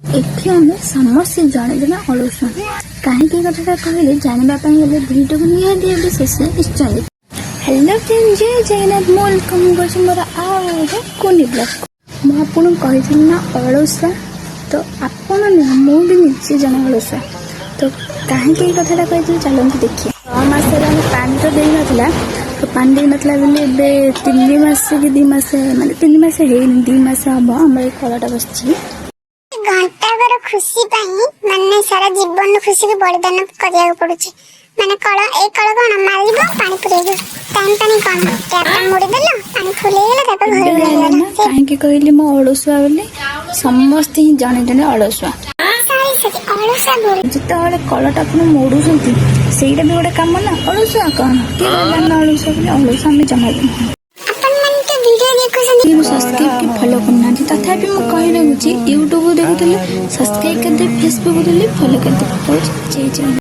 एठी आमे समस्त जड़े जड़े अलुआ कहीं कथा कहले जानवाई गले भिडियो को निहाती शेष निश्चय। हेलो फ्रेंड जय जगन्नाथ वेलकम कर मोर आनी ब्लॉग मुझे आपको कही ना अलुआ तो आपण मुझे निजे जन अलुआ तो कहीं कथा कही चलते देखिए 6 मास पानी तो दे ना तो पानी दे ना बोले 3 मास कि 2 मास माने 3 मास है 2 मास हम आम कलाटा बस घंटाकर खुशी माने सारा जीवन खुशी को बलिदान करिया पड़ुछि माने कल ए कल कोन मारिबो पानी पुरेबो टाइम पानी कोन टैप मोड़ी देलो पानी फुले गेला ताको घर गेला काहे के कहली मो अलुआ बोली समस्त ही जने जने अलुआ सारी सती अलुआ बोली जिते कलटा अपन मोड़ुଛନ୍ତି ସେଇଟା ବି ଗୋଟେ କାମ ନା अलुआ कौन के जान अलुआ बोली अलुआ हमें जमा अपन मन के वीडियो देखुछन ମୁଁ ସବସ୍କ୍ରାଇब କି ଫଲୋ କରୁନାହାନ୍ତି ତଥାପି ମୁଁ କହି ରହୁଛି ୟୁଟ୍ୟୁବ ଦେଖୁଥିଲେ ସବସ୍କ୍ରାଇବ କରିଦେବେ ଫେସବୁକ ଦେଲେ ଫଲୋ କରିଦେବେ।